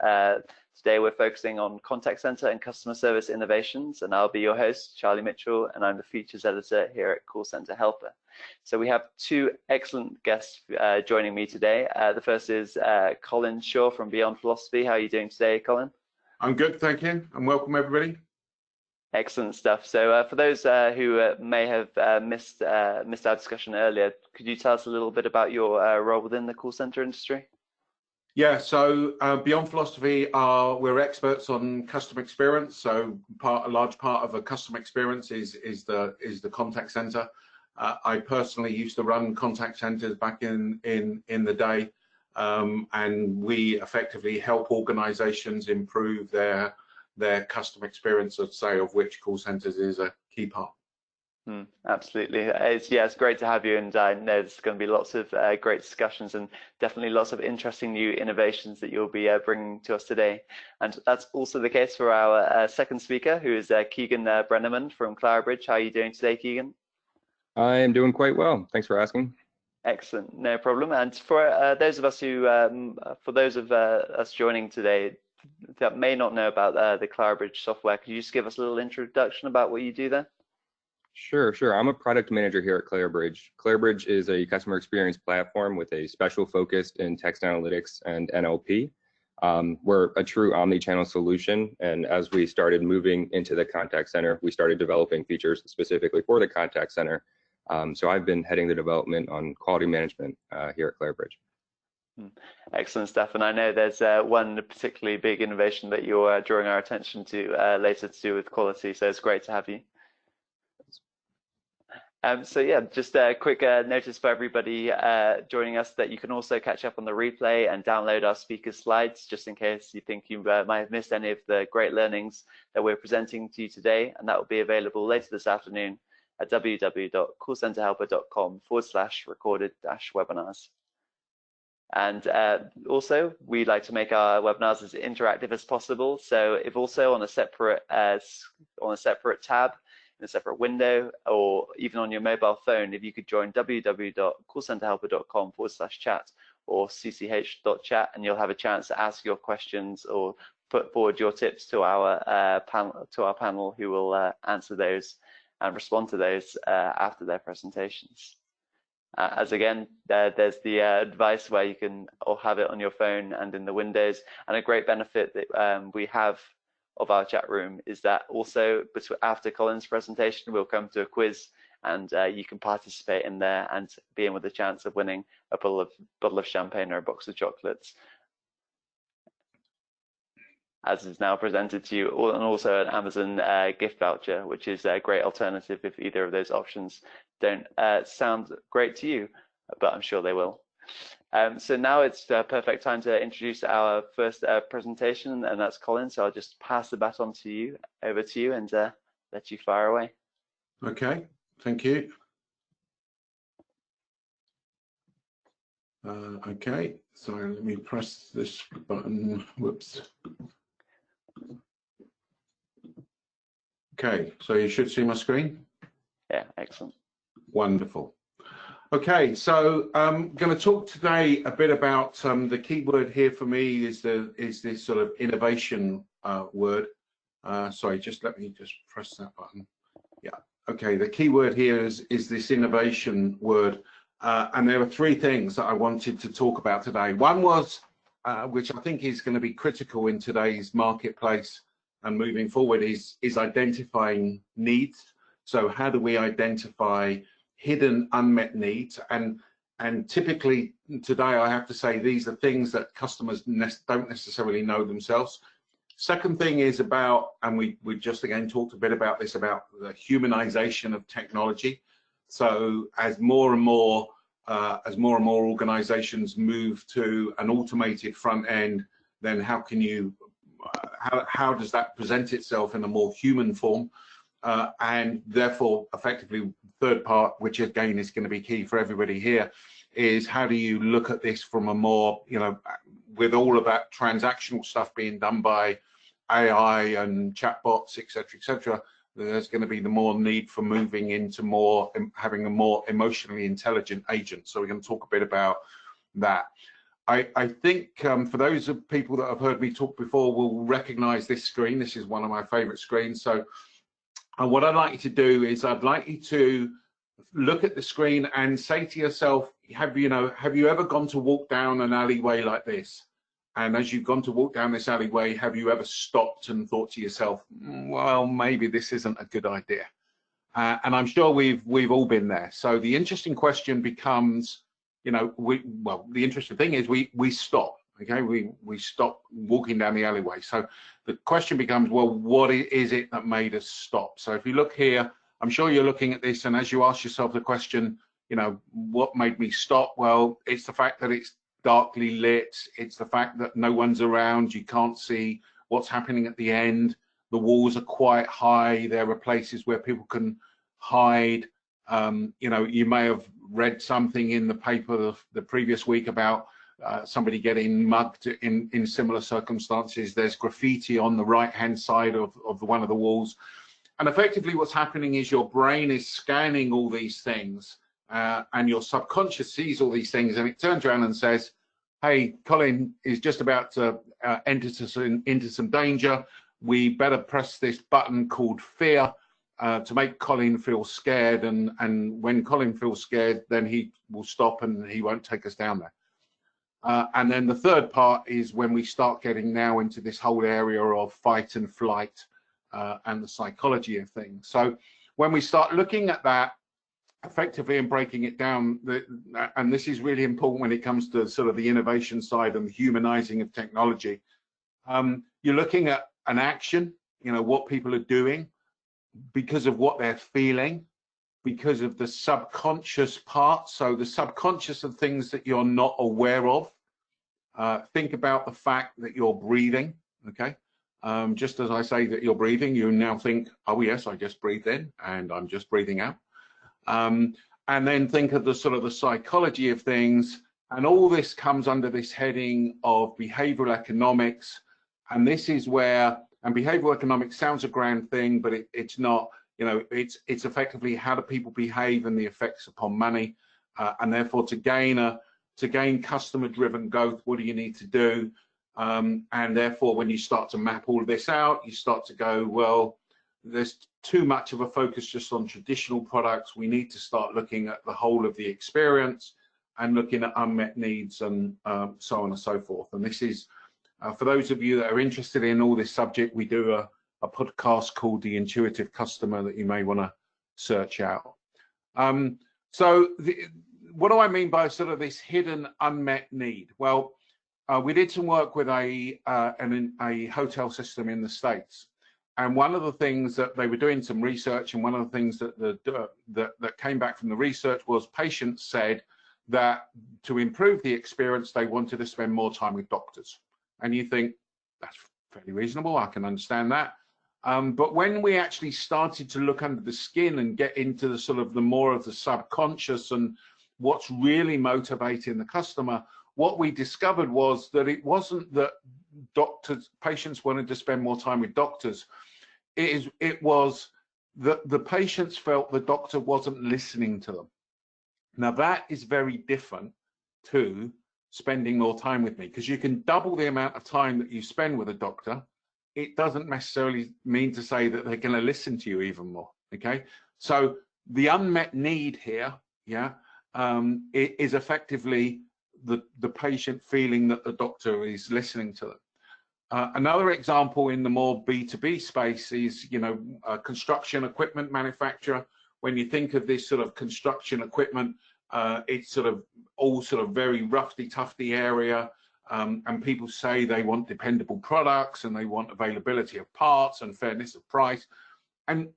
Today we're focusing on contact center and customer service innovations, and I'll be your host, Charlie Mitchell, and I'm the features editor here at Call Center Helper. So we have two excellent guests joining me today. The first is Colin Shaw from Beyond Philosophy. How are you doing today, Colin? I'm good, thank you, and welcome everybody. Excellent stuff. So for those who may have missed our discussion earlier, could you tell us a little bit about your role within the call center industry? Yeah, so Beyond Philosophy we're experts on customer experience. So a large part of a customer experience is the contact center. I personally used to run contact centers back in the day, and we effectively help organizations improve their customer experience, of which call centers is a key part. Absolutely. It's great to have you, and I know there's going to be lots of great discussions and definitely lots of interesting new innovations that you'll be bringing to us today. And that's also the case for our second speaker, who is Keegan Brenneman from Clara Bridge. How are you doing today, Keegan? I am doing quite well. Thanks for asking. Excellent, no problem. And for those of us joining today that may not know about the Clara Bridge software, could you just give us a little introduction about what you do there? Sure. I'm a product manager here at Clara Bridge. Clara Bridge is a customer experience platform with a special focus in text analytics and NLP. We're a true omni-channel solution, and as we started moving into the contact center, we started developing features specifically for the contact center. So I've been heading the development on quality management here at Clara Bridge. Excellent stuff. And I know there's one particularly big innovation that you're drawing our attention to later to do with quality, so it's great to have you. So yeah, just a quick notice for everybody joining us that you can also catch up on the replay and download our speaker slides, just in case you think you might have missed any of the great learnings that we're presenting to you today, and that will be available later this afternoon at www.callcenterhelper.com/recorded-webinars. And also, we like to make our webinars as interactive as possible. So if also on a separate tab, in a separate window, or even on your mobile phone, if you could join www.callcenterhelper.com/chat or cch.chat, and you'll have a chance to ask your questions or put forward your tips to our panel, who will answer those and respond to those after their presentations. As again, there's the device where you can all have it on your phone and in the windows. And a great benefit that we have of our chat room is that also after Colin's presentation, we'll come to a quiz, and you can participate in there and be in with a chance of winning a bottle of champagne or a box of chocolates, as is now presented to you, and also an Amazon gift voucher, which is a great alternative if either of those options don't sound great to you, but I'm sure they will. So now it's the perfect time to introduce our first presentation, and that's Colin. So I'll just pass the baton over to you, and let you fire away. Okay, thank you. Okay, so let me press this button. Whoops. Okay, so you should see my screen. Yeah, excellent. Wonderful. Okay, so I'm going to talk today a bit about the key word here for me is this sort of innovation word. Sorry, let me press that button. Yeah. Okay, the key word here is this innovation word, and there are three things that I wanted to talk about today. One was, which I think is going to be critical in today's marketplace and moving forward, is identifying needs. So how do we identify hidden unmet needs? And typically today, I have to say, these are things that customers don't necessarily know themselves. Second thing is about, and we just again talked a bit about this, about the humanization of technology. So as more and more organizations move to an automated front end, then how can you, how does that present itself in a more human form? And therefore, effectively, third part, which again is going to be key for everybody here, is how do you look at this from a more, with all of that transactional stuff being done by AI and chatbots, etc., there's going to be the more need for moving into having a more emotionally intelligent agent. So we're going to talk a bit about that. I think for those of people that have heard me talk before will recognize this screen. This is one of my favorite screens. So what I'd like you to do is I'd like you to look at the screen and say to yourself, have you ever gone to walk down an alleyway like this? And as you've gone to walk down this alleyway, have you ever stopped and thought to yourself, well, maybe this isn't a good idea? And I'm sure we've all been there. So the interesting question becomes, the interesting thing is we stop. Okay, we stop walking down the alleyway. So the question becomes, well, what is it that made us stop? So if you look here, I'm sure you're looking at this, and as you ask yourself the question, what made me stop? Well, it's the fact that it's darkly lit. It's the fact that no one's around. You can't see what's happening at the end. The walls are quite high. There are places where people can hide. You may have read something in the paper the previous week about somebody getting mugged in similar circumstances. There's graffiti on the right-hand side of one of the walls. And effectively what's happening is your brain is scanning all these things and your subconscious sees all these things, and it turns around and says, hey, Colin is just about to enter into some danger. We better press this button called fear to make Colin feel scared. And when Colin feels scared, then he will stop and he won't take us down there. And then the third part is when we start getting now into this whole area of fight and flight and the psychology of things. So when we start looking at that effectively and breaking it down, and this is really important when it comes to sort of the innovation side and the humanizing of technology, you're looking at an action, what people are doing because of what they're feeling, because of the subconscious part. So the subconscious of things that you're not aware of. Think about the fact that you're breathing, okay? Just as I say that you're breathing, you now think, oh yes, I just breathed in and I'm just breathing out. And then think of the sort of the psychology of things, and all this comes under this heading of behavioral economics. And this is where, and behavioral economics sounds a grand thing, but it's not. It's effectively how do people behave and the effects upon money, and therefore to gain customer-driven growth, what do you need to do? And therefore, when you start to map all of this out, you start to go, well, there's too much of a focus just on traditional products. We need to start looking at the whole of the experience and looking at unmet needs and so on and so forth. And this is, for those of you that are interested in all this subject, we do a podcast called The Intuitive Customer that you may want to search out. What do I mean by sort of this hidden unmet need? Well, we did some work with a hotel system in the States. And one of the things that they were doing some research, and one of the things that came back from the research was patients said that to improve the experience, they wanted to spend more time with doctors. And you think, that's fairly reasonable, I can understand that. But when we actually started to look under the skin and get into the sort of the more of the subconscious and what's really motivating the customer, what we discovered was that it wasn't that patients wanted to spend more time with doctors. It was that the patients felt the doctor wasn't listening to them. Now that is very different to spending more time with me, because you can double the amount of time that you spend with a doctor. It doesn't necessarily mean to say that they're going to listen to you even more. Okay, so the unmet need here, it is effectively the patient feeling that the doctor is listening to them. Another example in the more B2B space is, a construction equipment manufacturer. When you think of this sort of construction equipment, it's all very roughy, tufty area. And people say they want dependable products and they want availability of parts and fairness of price. And,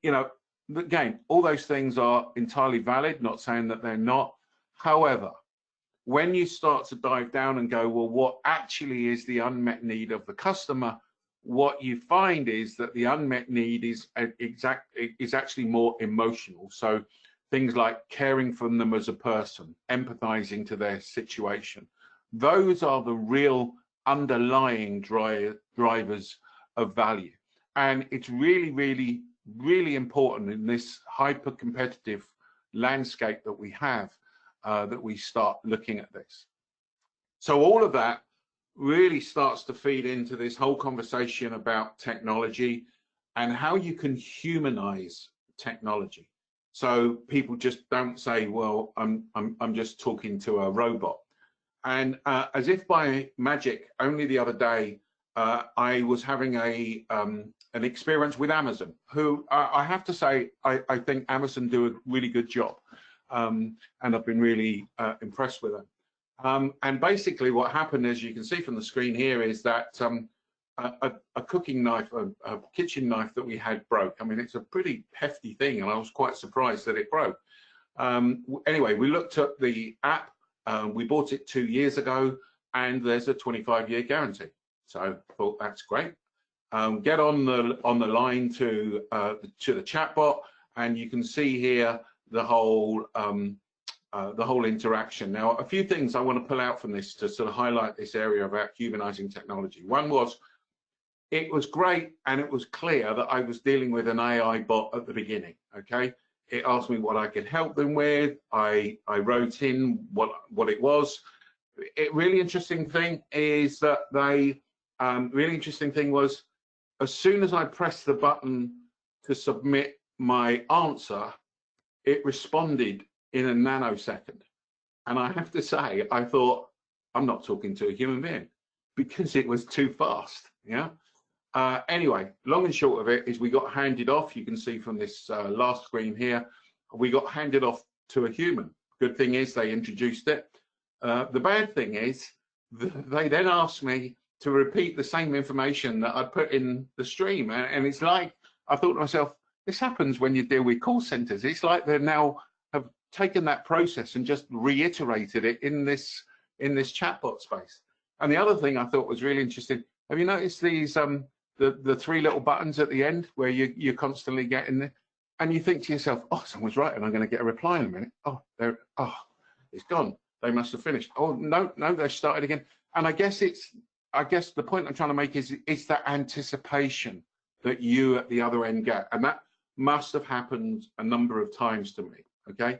again, all those things are entirely valid, not saying that they're not. However, when you start to dive down and go, well, what actually is the unmet need of the customer? What you find is that the unmet need is actually more emotional. So things like caring for them as a person, empathizing to their situation. Those are the real underlying drivers of value. And it's really, really, really important in this hyper-competitive landscape that we have, that we start looking at this. So all of that really starts to feed into this whole conversation about technology and how you can humanize technology. So people just don't say, well, I'm just talking to a robot. And as if by magic, only the other day, I was having an experience with Amazon, who I have to say, I think Amazon do a really good job. And I've been really impressed with them. And basically what happened, as you can see from the screen here, is that a cooking knife, a kitchen knife that we had broke. I mean, it's a pretty hefty thing, and I was quite surprised that it broke. Anyway, we looked at the app. We bought it 2 years ago, and there's a 25-year guarantee. So I thought that's great. Get on the line to the chatbot, and you can see here the whole interaction. Now, a few things I want to pull out from this to sort of highlight this area about humanizing technology. One was, it was great, and it was clear that I was dealing with an AI bot at the beginning. Okay. It asked me what I could help them with. I wrote in what it was. Really interesting thing is that really interesting thing was, as soon as I pressed the button to submit my answer, it responded in a nanosecond. And I have to say, I thought, I'm not talking to a human being, because it was too fast. Yeah. Anyway, long and short of it is we got handed off. You can see from this last screen here, we got handed off to a human. Good thing is they introduced it. The bad thing is they then asked me to repeat the same information that I put in the stream. And it's like, I thought to myself, this happens when you deal with call centers. It's like they now have taken that process and just reiterated it in this chatbot space. And the other thing I thought was really interesting, have you noticed these the three little buttons at the end where you're constantly getting there, and you think to yourself, oh, someone's right, and I'm going to get a reply in a minute. Oh, it's gone. They must have finished. Oh, no, they started again. And I guess the point I'm trying to make is it's that anticipation that you at the other end get, and that must have happened a number of times to me. Okay.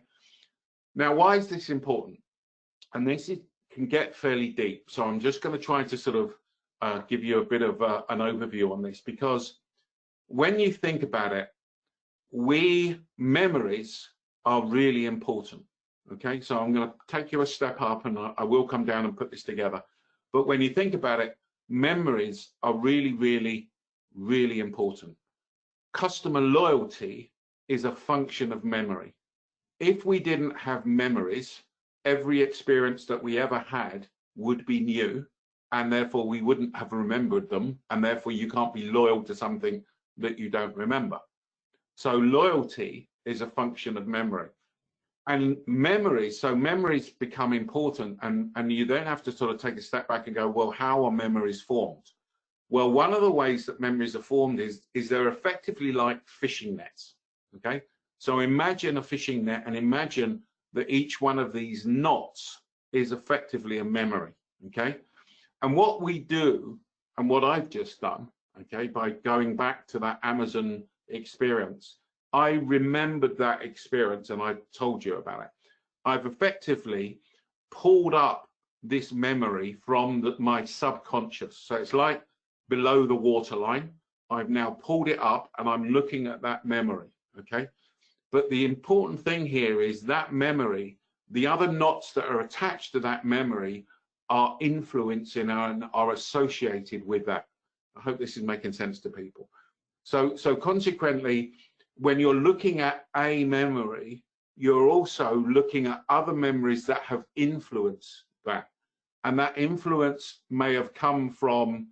Now, why is this important? And this can get fairly deep. So I'm just going to try to sort of give you a bit of an overview on this, because when you think about it, memories are really important. Okay, so I'm going to take you a step up, and I will come down and put this together. But when you think about it, memories are really, really, really important. Customer loyalty is a function of memory. If we didn't have memories, every experience that we ever had would be new, and therefore we wouldn't have remembered them, and therefore you can't be loyal to something that you don't remember. So loyalty is a function of memory. And memories become important, and you then have to sort of take a step back and go, well, how are memories formed? Well, one of the ways that memories are formed is they're effectively like fishing nets. Okay, so imagine a fishing net, and imagine that each one of these knots is effectively a memory. Okay, and what we do, and what I've just done, okay, by going back to that Amazon experience, I remembered that experience and I told you about it. I've effectively pulled up this memory from my subconscious. So it's like below the waterline. I've now pulled it up and I'm looking at that memory, okay? But the important thing here is that memory, the other knots that are attached to that memory are influencing and are associated with that. I hope this is making sense to people. So consequently, when you're looking at a memory, you're also looking at other memories that have influenced that. And that influence may have come from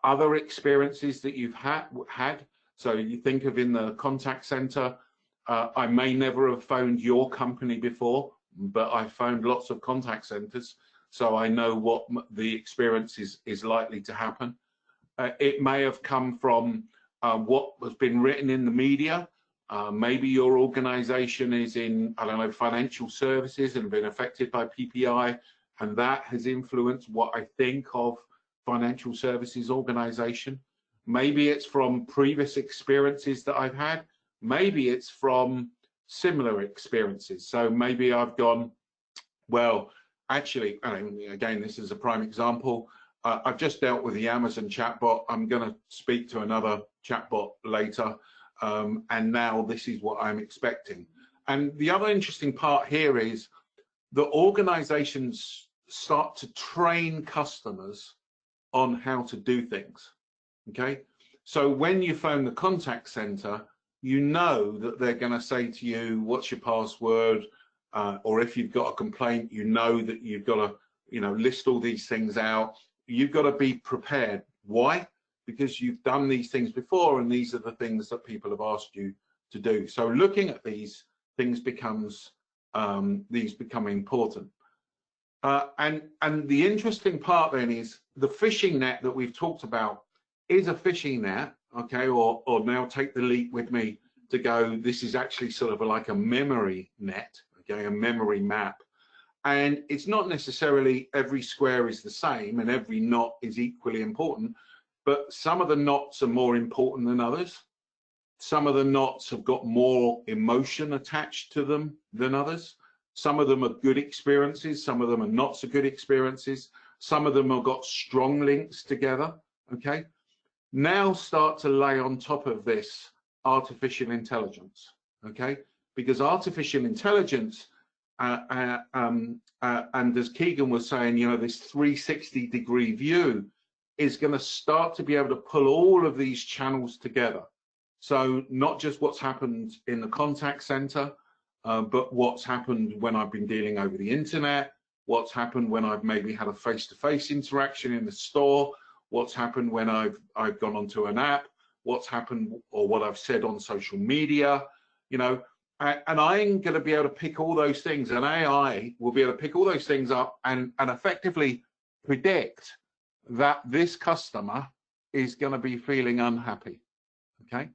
other experiences that you've had. So you think of in the contact center, I may never have phoned your company before, but I phoned lots of contact centers. So I know what the experience is likely to happen. It may have come from what has been written in the media. Maybe your organization is in, I don't know, financial services and been affected by PPI, and that has influenced what I think of financial services organization. Maybe it's from previous experiences that I've had. Maybe it's from similar experiences. So maybe I've gone, well, actually, again, this is a prime example. I've just dealt with the Amazon chatbot. I'm going to speak to another chatbot later, and now this is what I'm expecting. And the other interesting part here is that organizations start to train customers on how to do things, okay? So when you phone the contact center, you know that they're going to say to you, what's your password? Or if you've got a complaint, you know that you've got to, list all these things out. You've got to be prepared. Why? Because you've done these things before, and these are the things that people have asked you to do. So looking at these things become important. And the interesting part then is the fishing net that we've talked about is a fishing net, okay, or now take the leap with me to go, this is actually sort of like a memory net, okay, a memory map. And it's not necessarily every square is the same and every knot is equally important, but some of the knots are more important than others. Some of the knots have got more emotion attached to them than others. Some of them are good experiences, some of them are not so good experiences. Some of them have got strong links together, okay? Now start to lay on top of this artificial intelligence, okay? Because artificial intelligence, and as Keegan was saying, this 360-degree view is going to start to be able to pull all of these channels together. So not just what's happened in the contact center, but what's happened when I've been dealing over the internet, what's happened when I've maybe had a face-to-face interaction in the store, what's happened when I've gone onto an app, what's happened or what I've said on social media, and I'm going to be able to pick all those things, and AI will be able to pick all those things up and effectively predict that this customer is going to be feeling unhappy, okay?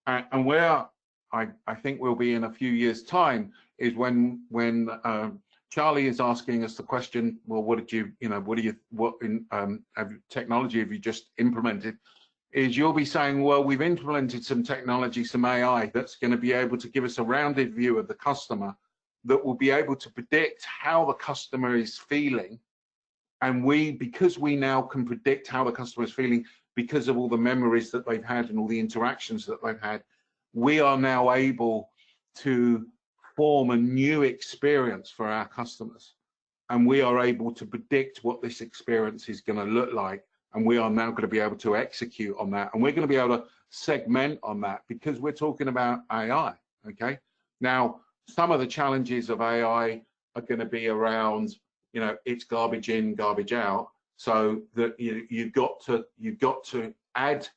And where I think we'll be in a few years' time is when Charlie is asking us the question, well, what technology have you just implemented? Is you'll be saying, well, we've implemented some technology, some AI that's going to be able to give us a rounded view of the customer that will be able to predict how the customer is feeling. And because we now can predict how the customer is feeling because of all the memories that they've had and all the interactions that they've had, we are now able to form a new experience for our customers. And we are able to predict what this experience is going to look like. And we are now going to be able to execute on that. And we're going to be able to segment on that because we're talking about AI, okay? Now, some of the challenges of AI are going to be around, it's garbage in, garbage out. So that you've got to add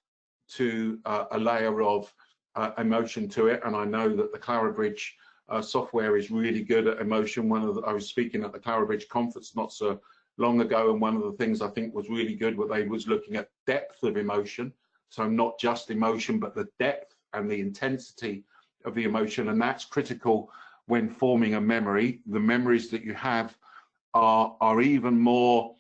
to a layer of emotion to it. And I know that the Clara Bridge software is really good at emotion. I was speaking at the Clara Bridge conference not so long ago, and one of the things I think was really good was they was looking at depth of emotion. So not just emotion, but the depth and the intensity of the emotion, and that's critical when forming a memory. The memories that you have are even more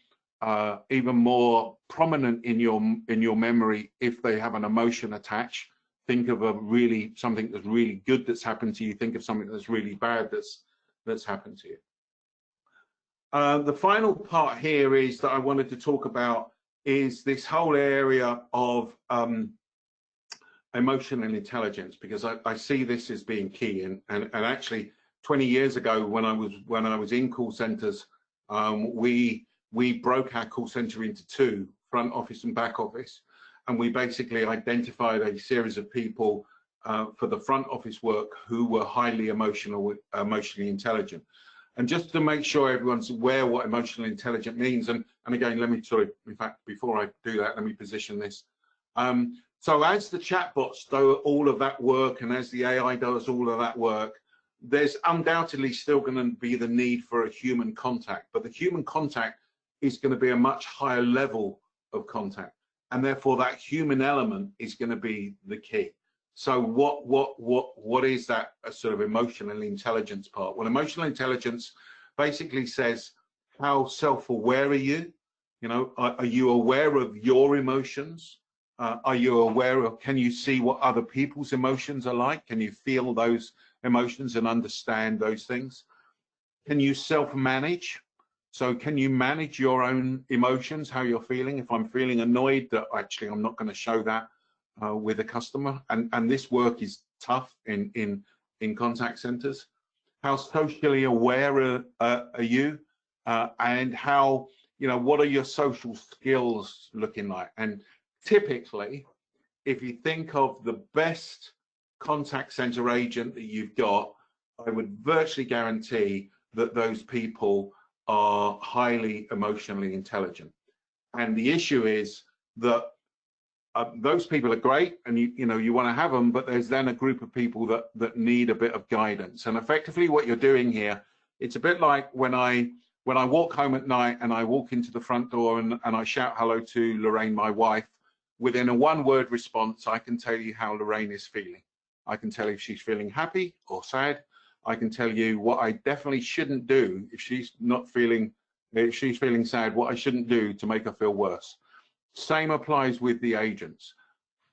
prominent in your memory if they have an emotion attached. Think of something that's really good that's happened to you. Think of something that's really bad that's happened to you. The final part here is that I wanted to talk about is this whole area of emotional intelligence, because I see this as being key. And actually 20 years ago when I was in call centers, we broke our call center into two, front office and back office. And we basically identified a series of people for the front office work who were highly emotionally intelligent. And just to make sure everyone's aware what emotional intelligence means, and again, in fact, before I do that, let me position this. So as the chatbots do all of that work, and as the AI does all of that work, there's undoubtedly still going to be the need for a human contact, but the human contact is going to be a much higher level of contact. And therefore that human element is going to be the key. So what is that sort of emotional intelligence part? Well, emotional intelligence basically says, how self-aware are you? Are you aware of your emotions? Are you aware of, can you see what other people's emotions are like? Can you feel those emotions and understand those things? Can you self-manage? So can you manage your own emotions, how you're feeling? If I'm feeling annoyed, that actually I'm not going to show that with a customer. And this work is tough in contact centers. How socially aware are you? And how, what are your social skills looking like? And typically, if you think of the best contact center agent that you've got, I would virtually guarantee that those people are highly emotionally intelligent. And the issue is that those people are great, and you want to have them, but there's then a group of people that need a bit of guidance. And effectively what you're doing here, it's a bit like when I walk home at night and I walk into the front door and I shout hello to Lorraine, my wife. Within a one-word response, I can tell you how Lorraine is feeling. I can tell if she's feeling happy or sad. I can tell you what I definitely shouldn't do if she's feeling sad, what I shouldn't do to make her feel worse. Same applies with the agents.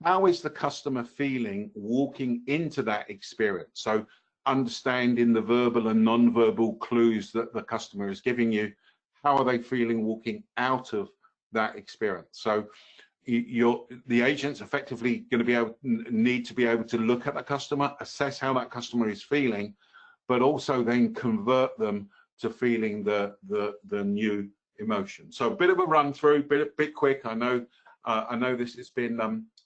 How is the customer feeling walking into that experience? So understanding the verbal and non-verbal clues that the customer is giving you. How are they feeling walking out of that experience? So the agent's effectively going to need to be able to look at the customer, assess how that customer is feeling, but also then convert them to feeling the new emotion. So a bit of a run through, bit quick. I know this has been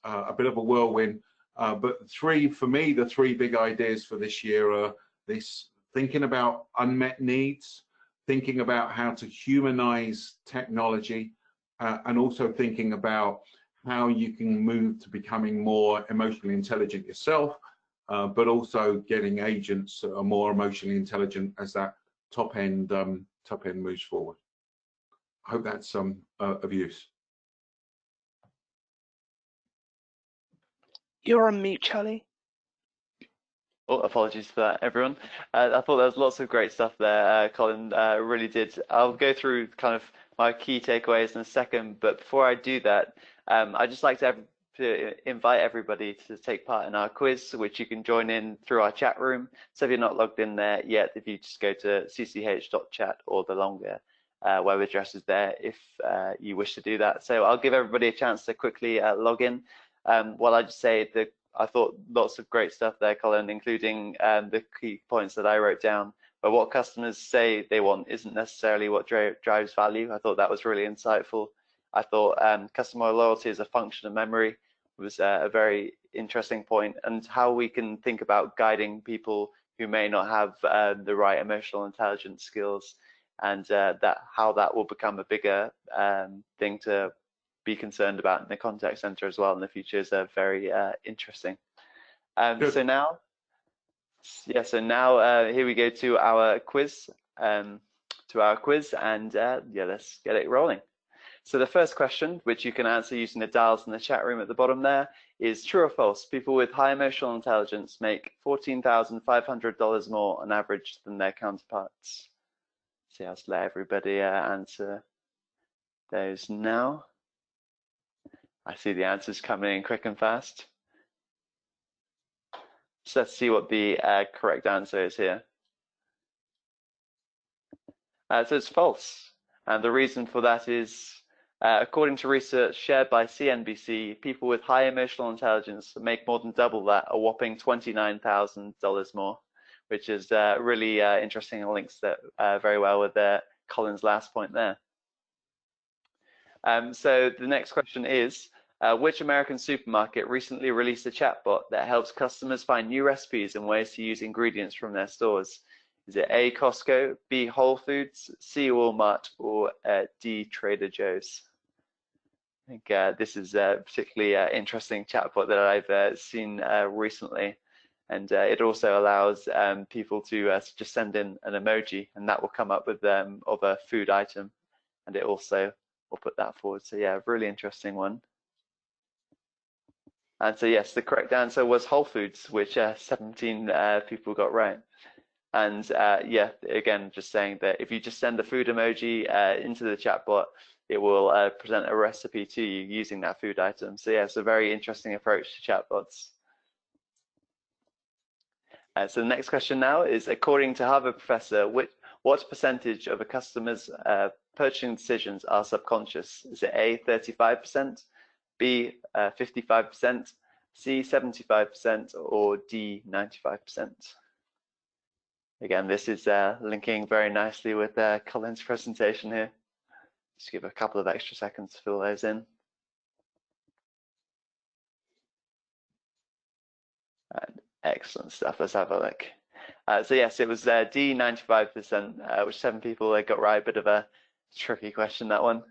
a bit of a whirlwind, but the three big ideas for this year are this: thinking about unmet needs, thinking about how to humanize technology, and also thinking about how you can move to becoming more emotionally intelligent yourself, but also getting agents that are more emotionally intelligent as that top end moves forward. I hope that's of use. You're on mute, Charlie. Oh, apologies for that, everyone. I thought there was lots of great stuff there. Colin really did. I'll go through kind of my key takeaways in a second, but before I do that, I'd just like to invite everybody to take part in our quiz, which you can join in through our chat room. So if you're not logged in there yet, if you just go to cch.chat, or the longer web address is there if you wish to do that. So I'll give everybody a chance to quickly log in. While I just say that I thought lots of great stuff there, Colin, including the key points that I wrote down. But what customers say they want isn't necessarily what drives value. I thought that was really insightful. I thought customer loyalty is a function of memory was a very interesting point, and how we can think about guiding people who may not have the right emotional intelligence skills, and how that will become a bigger thing to be concerned about in the contact center as well in the future is very interesting. So now here we go to our quiz. And let's get it rolling. So the first question, which you can answer using the dials in the chat room at the bottom there, is true or false? People with high emotional intelligence make $14,500 more on average than their counterparts. So I'll just let everybody answer those now. I see the answers coming in quick and fast. So let's see what the correct answer is here. So it's false. And the reason for that is, according to research shared by CNBC, people with high emotional intelligence make more than double that, a whopping $29,000 more, which is really interesting and links that very well with Colin's last point there. So the next question is, which American supermarket recently released a chatbot that helps customers find new recipes and ways to use ingredients from their stores? Is it A, Costco, B, Whole Foods, C, Walmart, or D, Trader Joe's? I think this is a particularly interesting chatbot that I've seen recently. And it also allows people to just send in an emoji, and that will come up with of a food item. And it also will put that forward. So yeah, really interesting one. And so yes, the correct answer was Whole Foods, which 17 people got right. And yeah, again, just saying that if you just send the food emoji into the chatbot, it will present a recipe to you using that food item. So yeah, it's a very interesting approach to chatbots. So the next question now is, according to Harvard professor, What percentage of a customer's purchasing decisions are subconscious? Is it A, 35%, B, 55%, C, 75%, or D, 95%? Again, this is linking very nicely with Colin's presentation here. Just give a couple of extra seconds to fill those in. Excellent stuff. Let's have a look. So yes, it was D, 95%, which 7 people got right. Bit of a tricky question, that one.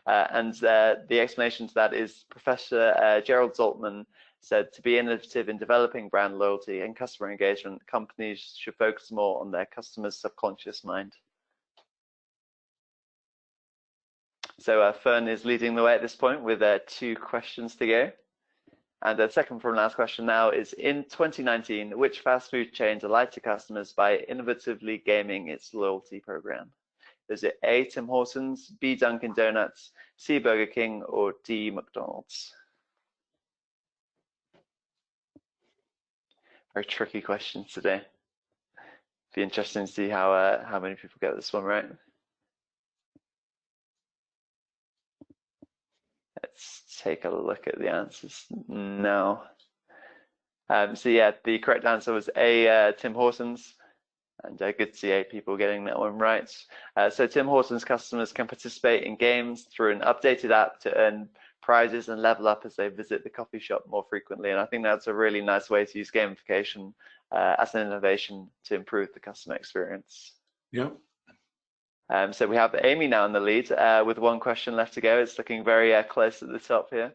And the explanation to that is Professor Gerald Zaltman said, to be innovative in developing brand loyalty and customer engagement, companies should focus more on their customers' subconscious mind. So Fern is leading the way at this point with 2 questions to go. And the second from last question now is, in 2019, which fast food chain delighted customers by innovatively gaming its loyalty program? Is it A, Tim Hortons, B, Dunkin' Donuts, C, Burger King, or D, McDonald's? Very tricky questions today. Be interesting to see how many people get this one right. Let's take a look at the answers now. So yeah, the correct answer was A, Tim Hortons. And good to see 8 people getting that one right. So Tim Hortons customers can participate in games through an updated app to earn prizes and level up as they visit the coffee shop more frequently. And I think that's a really nice way to use gamification as an innovation to improve the customer experience. Yeah. So we have Amy now in the lead with 1 question left to go. It's looking very close at the top here.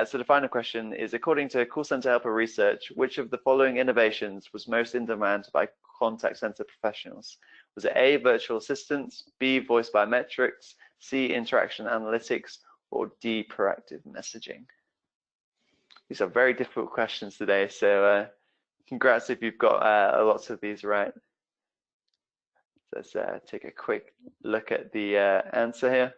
So the final question is, according to Call Center Helper research, which of the following innovations was most in demand by contact center professionals? Was it A, virtual assistants, B, voice biometrics, C, interaction analytics, or D, proactive messaging? These are very difficult questions today, so congrats if you've got lots of these right. Let's take a quick look at the answer here.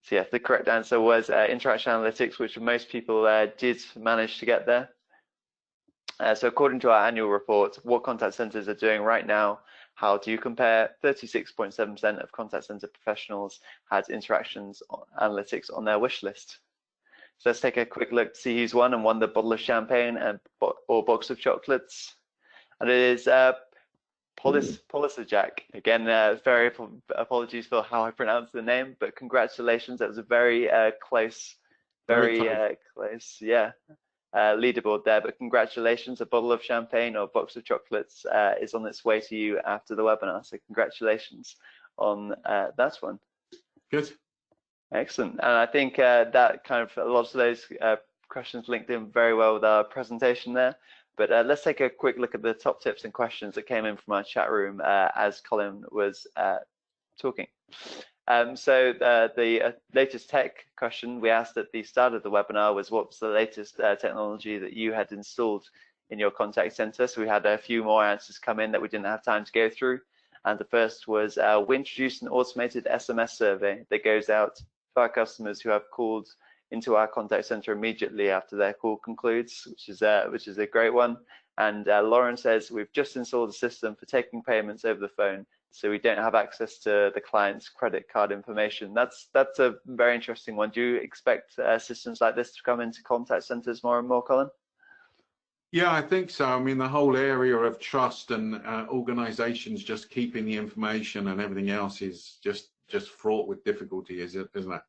So yeah, the correct answer was interaction analytics, which most people did manage to get there. So according to our annual report, what contact centers are doing right now, how do you compare? 36.7% of contact center professionals had interactions analytics on their wish list. So let's take a quick look to see who's won and won the bottle of champagne and or box of chocolates. And it is Jack. Again, very apologies for how I pronounced the name, but congratulations. That was a very close, close, yeah, leaderboard there. But congratulations, a bottle of champagne or box of chocolates is on its way to you after the webinar. So congratulations on that one. Good. Excellent. And I think that kind of, a lot of those questions linked in very well with our presentation there. But let's take a quick look at the top tips and questions that came in from our chat room as Colin was talking. So the latest tech question we asked at the start of the webinar was, what was the latest technology that you had installed in your contact center? So we had a few more answers come in that we didn't have time to go through. And the first was, we introduced an automated SMS survey that goes out to our customers who have called into our contact center immediately after their call concludes, which is a great one. And Lauren says, we've just installed a system for taking payments over the phone, so we don't have access to the client's credit card information. That's a very interesting one. Do you expect systems like this to come into contact centers more and more, Colin? Yeah, I think so. I mean, the whole area of trust and organizations just keeping the information and everything else is just fraught with difficulty, isn't it?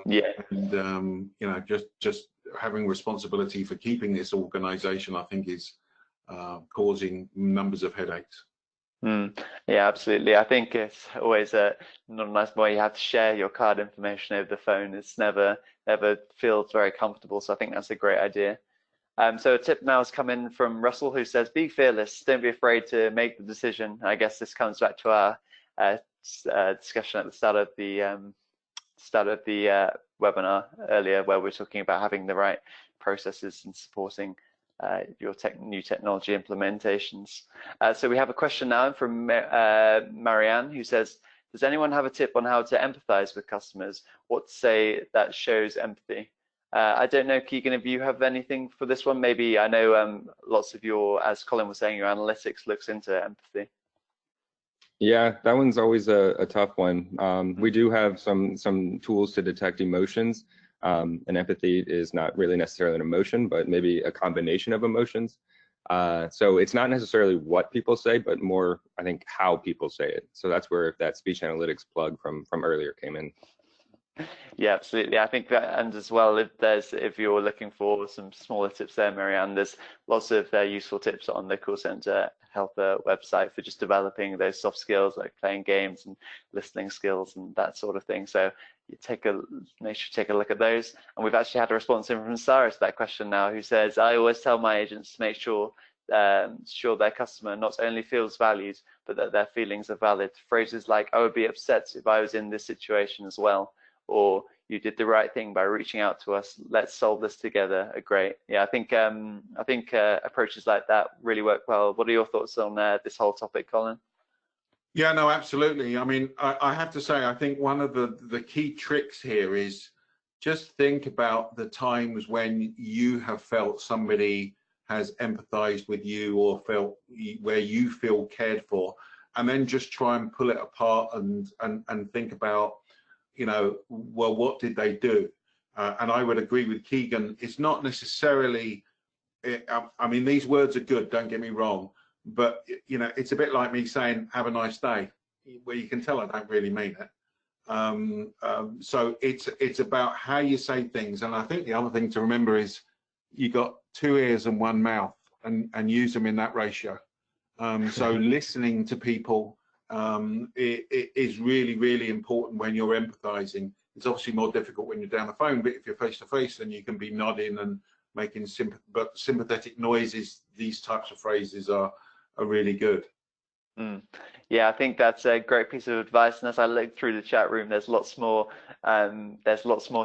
Yeah. And you know, just having responsibility for keeping this organization, I think, is causing numbers of headaches. Yeah, absolutely. I think it's always not a nice way you have to share your card information over the phone. It's never feels very comfortable. So I think that's a great idea. So a tip now has come in from Russell, who says, be fearless, don't be afraid to make the decision. I guess this comes back to our discussion at the start of the webinar earlier, where we're talking about having the right processes and supporting your new technology implementations. So we have a question now from Marianne, who says, does anyone have a tip on how to empathize with customers? What to say that shows empathy? I don't know, Keegan, if you have anything for this one. Maybe I know lots of your, as Colin was saying, your analytics looks into empathy. Yeah, that one's always a tough one. We do have some tools to detect emotions, and empathy is not really necessarily an emotion, but maybe a combination of emotions. So it's not necessarily what people say, but more, I think, how people say it. So that's where that speech analytics plug from earlier came in. Yeah, absolutely. I think that, and as well, if you're looking for some smaller tips there, Marianne, there's lots of useful tips on the Call Center Helper website for just developing those soft skills like playing games and listening skills and that sort of thing. So you make sure to take a look at those. And we've actually had a response in from Sarah to that question now, who says, I always tell my agents to make sure their customer not only feels valued, but that their feelings are valid. Phrases like, I would be upset if I was in this situation as well, or you did the right thing by reaching out to us, let's solve this together, are great. Yeah, I think approaches like that really work well. What are your thoughts on this whole topic, Colin? Yeah, no, absolutely. I mean, I have to say, I think one of the key tricks here is just think about the times when you have felt somebody has empathized with you or felt where you feel cared for, and then just try and pull it apart and think about, well, what did they do? And I would agree with Keegan. It's not necessarily, I mean, these words are good, don't get me wrong, but it's a bit like me saying, have a nice day, where you can tell I don't really mean it. So it's about how you say things. And I think the other thing to remember is you got 2 ears and 1 mouth, and use them in that ratio. So listening to people, it is really, really important when you're empathizing. It's obviously more difficult when you're down the phone, but if you're face to face, then you can be nodding and making sympathetic noises. These types of phrases are really good. Yeah, I think that's a great piece of advice. And as I look through the chat room, there's lots more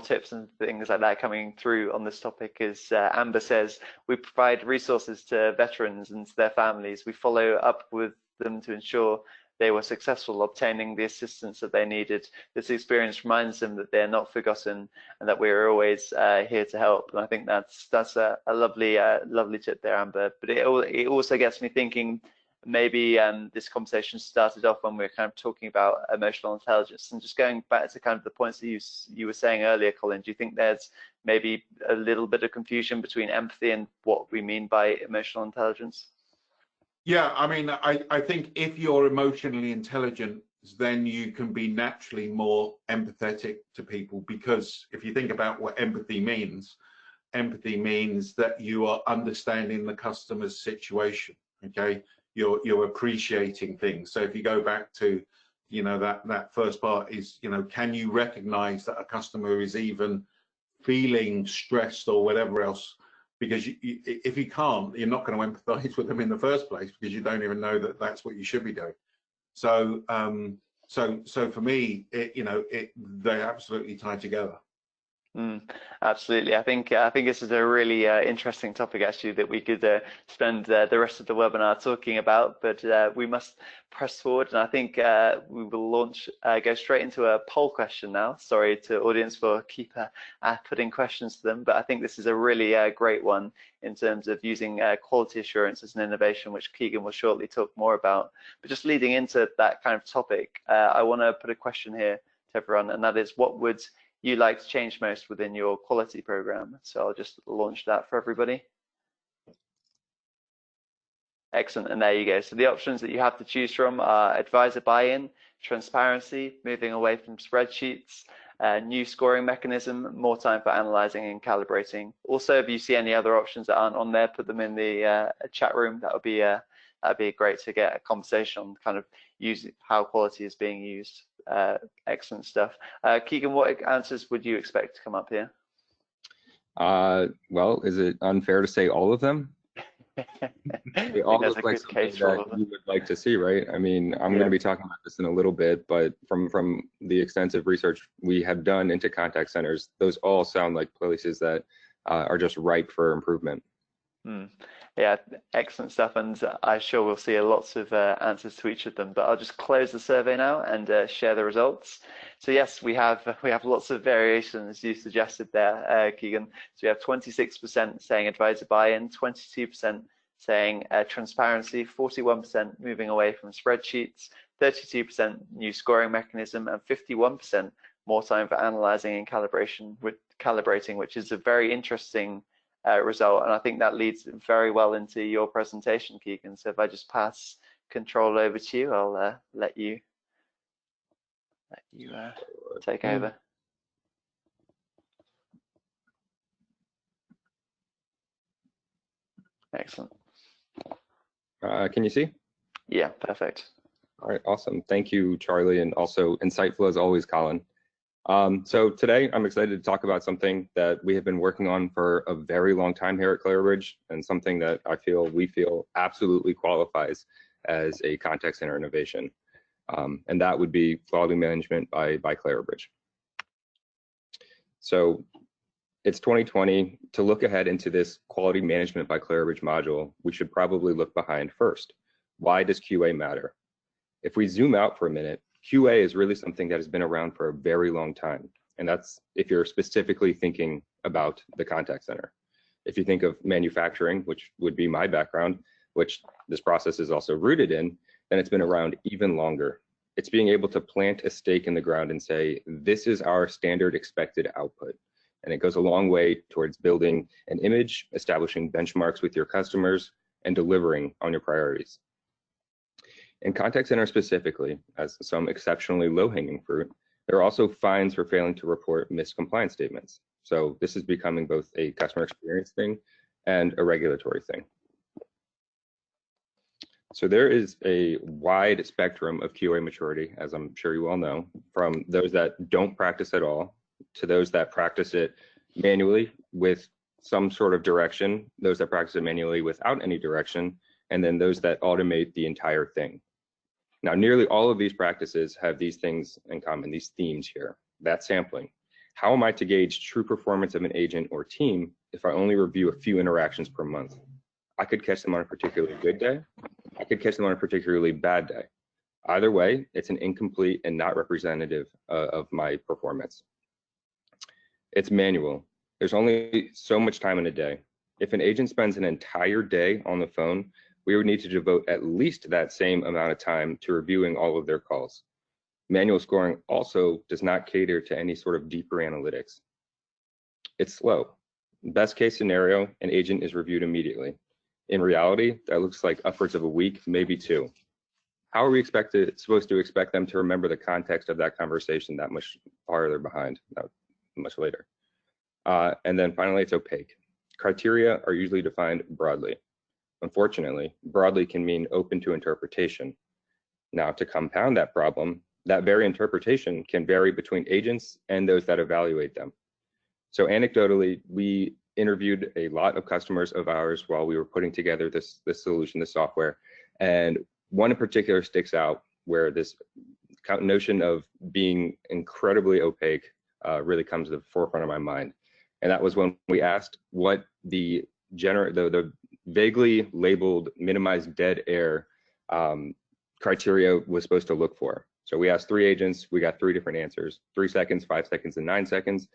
tips and things like that coming through on this topic. As Amber says, we provide resources to veterans and to their families. We follow up with them to ensure they were successful obtaining the assistance that they needed. This experience reminds them that they're not forgotten and that we're always here to help. And I think that's a lovely tip there, Amber. But it also gets me thinking, maybe this conversation started off when we were kind of talking about emotional intelligence, and just going back to kind of the points that you were saying earlier, Colin, do you think there's maybe a little bit of confusion between empathy and what we mean by emotional intelligence? Yeah, I mean, I think if you're emotionally intelligent, then you can be naturally more empathetic to people, because if you think about what empathy means that you are understanding the customer's situation, okay? You're appreciating things. So if you go back to, that first part is, can you recognize that a customer is even feeling stressed or whatever else? Because if you can't, you're not going to empathize with them in the first place, because you don't even know that that's what you should be doing. So, so for me, they absolutely tie together. Absolutely. I think this is a really interesting topic, actually, that we could spend the rest of the webinar talking about, but we must press forward. And I think we will go straight into a poll question now. Sorry to audience for keep putting questions to them, but I think this is a really great one in terms of using quality assurance as an innovation, which Keegan will shortly talk more about. But just leading into that kind of topic, I want to put a question here to everyone, and that is, what would you like to change most within your quality program? So I'll just launch that for everybody. Excellent, and there you go. So the options that you have to choose from are advisor buy-in, transparency, moving away from spreadsheets, new scoring mechanism, more time for analyzing and calibrating. Also, if you see any other options that aren't on there, put them in the chat room. That'd be great to get a conversation on kind of how quality is being used. Excellent stuff. Keegan, what answers would you expect to come up here? Well, is it unfair to say all of them? They all look like something that you would like to see, right? I mean, I'm going to be talking about this in a little bit, but from the extensive research we have done into contact centers, those all sound like places that are just ripe for improvement. Yeah, excellent stuff, and I'm sure we'll see lots of answers to each of them. But I'll just close the survey now and share the results. So yes, we have lots of variations you suggested there, Keegan. So we have 26% saying advisor buy-in, 22% saying transparency, 41% moving away from spreadsheets, 32% new scoring mechanism, and 51% more time for analyzing and calibrating, which is a very interesting result, and I think that leads very well into your presentation, Keegan. So if I just pass control over to you, I'll let you take over. Excellent. Can you see? Yeah, perfect. All right, awesome. Thank you, Charlie, and also insightful as always, Colin. So today I'm excited to talk about something that we have been working on for a very long time here at Clara Bridge, and something that we feel absolutely qualifies as a contact center innovation. And that would be quality management by Clara Bridge. So it's 2020. To look ahead into this quality management by Clara Bridge module, we should probably look behind first. Why does QA matter? If we zoom out for a minute, QA is really something that has been around for a very long time. And that's if you're specifically thinking about the contact center. If you think of manufacturing, which would be my background, which this process is also rooted in, then it's been around even longer. It's being able to plant a stake in the ground and say, this is our standard expected output. And it goes a long way towards building an image, establishing benchmarks with your customers, and delivering on your priorities. In contact center specifically, as some exceptionally low-hanging fruit, there are also fines for failing to report missed compliance statements. So this is becoming both a customer experience thing and a regulatory thing. So there is a wide spectrum of QA maturity, as I'm sure you all know, from those that don't practice at all to those that practice it manually with some sort of direction, those that practice it manually without any direction, and then those that automate the entire thing. Now, nearly all of these practices have these things in common, these themes here. That's sampling. How am I to gauge true performance of an agent or team if I only review a few interactions per month? I could catch them on a particularly good day. I could catch them on a particularly bad day. Either way, it's an incomplete and not representative of my performance. It's manual. There's only so much time in a day. If an agent spends an entire day on the phone, we would need to devote at least that same amount of time to reviewing all of their calls. Manual scoring also does not cater to any sort of deeper analytics. It's slow. Best case scenario, an agent is reviewed immediately. In reality, that looks like upwards of a week, maybe two. How are we supposed to expect them to remember the context of that conversation that much farther behind, much later? And then finally, it's opaque. Criteria are usually defined broadly. Unfortunately, broadly can mean open to interpretation. Now, to compound that problem, that very interpretation can vary between agents and those that evaluate them. So anecdotally, we interviewed a lot of customers of ours while we were putting together this solution, this software, and one in particular sticks out where this notion of being incredibly opaque really comes to the forefront of my mind. And that was when we asked what the vaguely labeled minimized dead air criteria was supposed to look for. So we asked 3 agents, we got 3 different answers, 3 seconds, 5 seconds, and 9 seconds,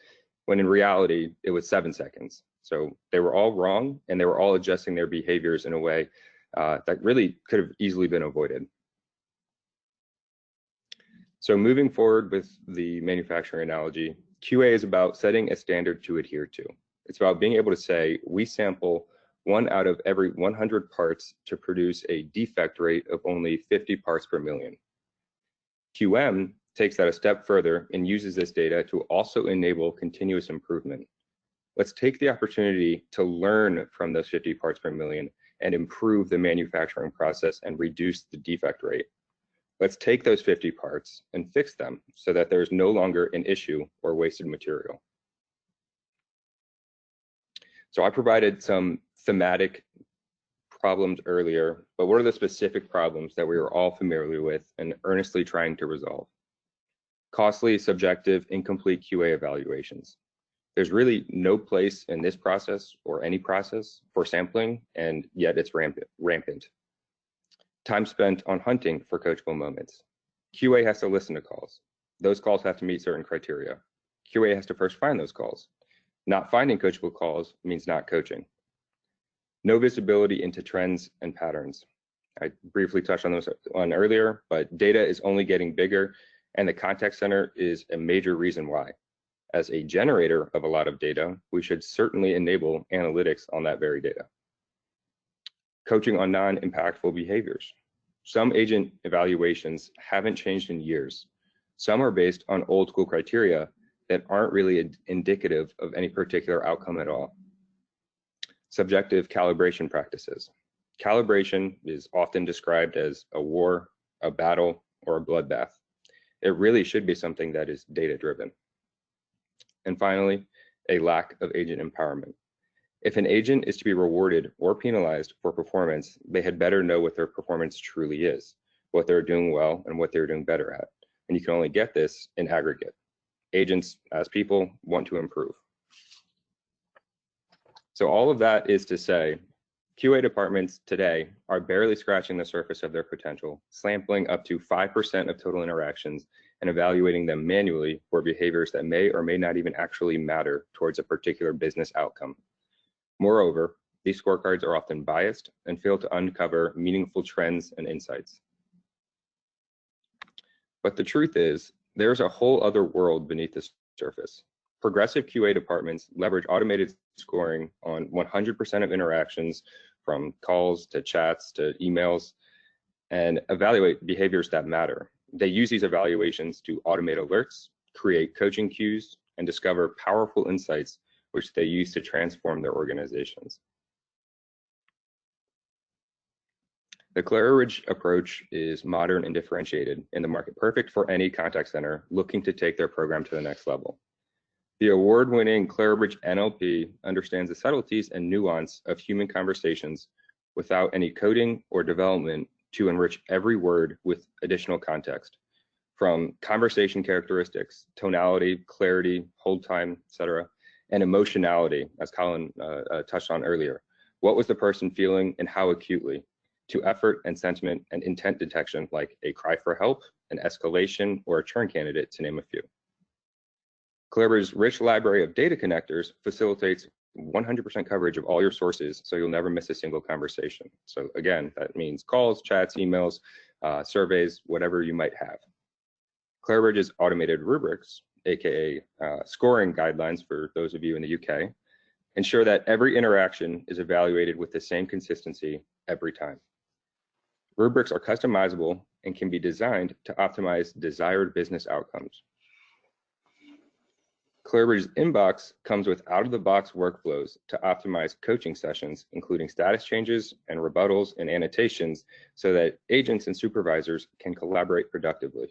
when in reality, it was 7 seconds. So they were all wrong, and they were all adjusting their behaviors in a way that really could have easily been avoided. So moving forward with the manufacturing analogy, QA is about setting a standard to adhere to. It's about being able to say, we sample 1 out of every 100 parts to produce a defect rate of only 50 parts per million. QM takes that a step further and uses this data to also enable continuous improvement. Let's take the opportunity to learn from those 50 parts per million and improve the manufacturing process and reduce the defect rate. Let's take those 50 parts and fix them so that there's no longer an issue or wasted material. So I provided some thematic problems earlier, but what are the specific problems that we are all familiar with and earnestly trying to resolve? Costly, subjective, incomplete QA evaluations. There's really no place in this process or any process for sampling, and yet it's rampant. Time spent on hunting for coachable moments. QA has to listen to calls. Those calls have to meet certain criteria. QA has to first find those calls. Not finding coachable calls means not coaching. No visibility into trends and patterns. I briefly touched on those earlier, but data is only getting bigger, and the contact center is a major reason why. As a generator of a lot of data, we should certainly enable analytics on that very data. Coaching on non-impactful behaviors. Some agent evaluations haven't changed in years. Some are based on old school criteria that aren't really indicative of any particular outcome at all. Subjective calibration practices. Calibration is often described as a war, a battle, or a bloodbath. It really should be something that is data-driven. And finally, a lack of agent empowerment. If an agent is to be rewarded or penalized for performance, they had better know what their performance truly is, what they're doing well and what they're doing better at. And you can only get this in aggregate. Agents, as people, want to improve. So all of that is to say, QA departments today are barely scratching the surface of their potential, sampling up to 5% of total interactions and evaluating them manually for behaviors that may or may not even actually matter towards a particular business outcome. Moreover, these scorecards are often biased and fail to uncover meaningful trends and insights. But the truth is, there's a whole other world beneath the surface. Progressive QA departments leverage automated scoring on 100% of interactions, from calls to chats to emails, and evaluate behaviors that matter. They use these evaluations to automate alerts, create coaching cues, and discover powerful insights which they use to transform their organizations. The Clara Bridge approach is modern and differentiated in the market, perfect for any contact center looking to take their program to the next level. The award-winning Clara Bridge NLP understands the subtleties and nuance of human conversations without any coding or development to enrich every word with additional context, from conversation characteristics, tonality, clarity, hold time, etc., and emotionality, as Colin touched on earlier. What was the person feeling and how acutely? To effort and sentiment and intent detection, like a cry for help, an escalation, or a churn candidate, to name a few. Clara Bridge's rich library of data connectors facilitates 100% coverage of all your sources, so you'll never miss a single conversation. So again, that means calls, chats, emails, surveys, whatever you might have. Clara Bridge's automated rubrics, aka scoring guidelines for those of you in the UK, ensure that every interaction is evaluated with the same consistency every time. Rubrics are customizable and can be designed to optimize desired business outcomes. Clara Bridge's inbox comes with out-of-the-box workflows to optimize coaching sessions, including status changes and rebuttals and annotations, so that agents and supervisors can collaborate productively.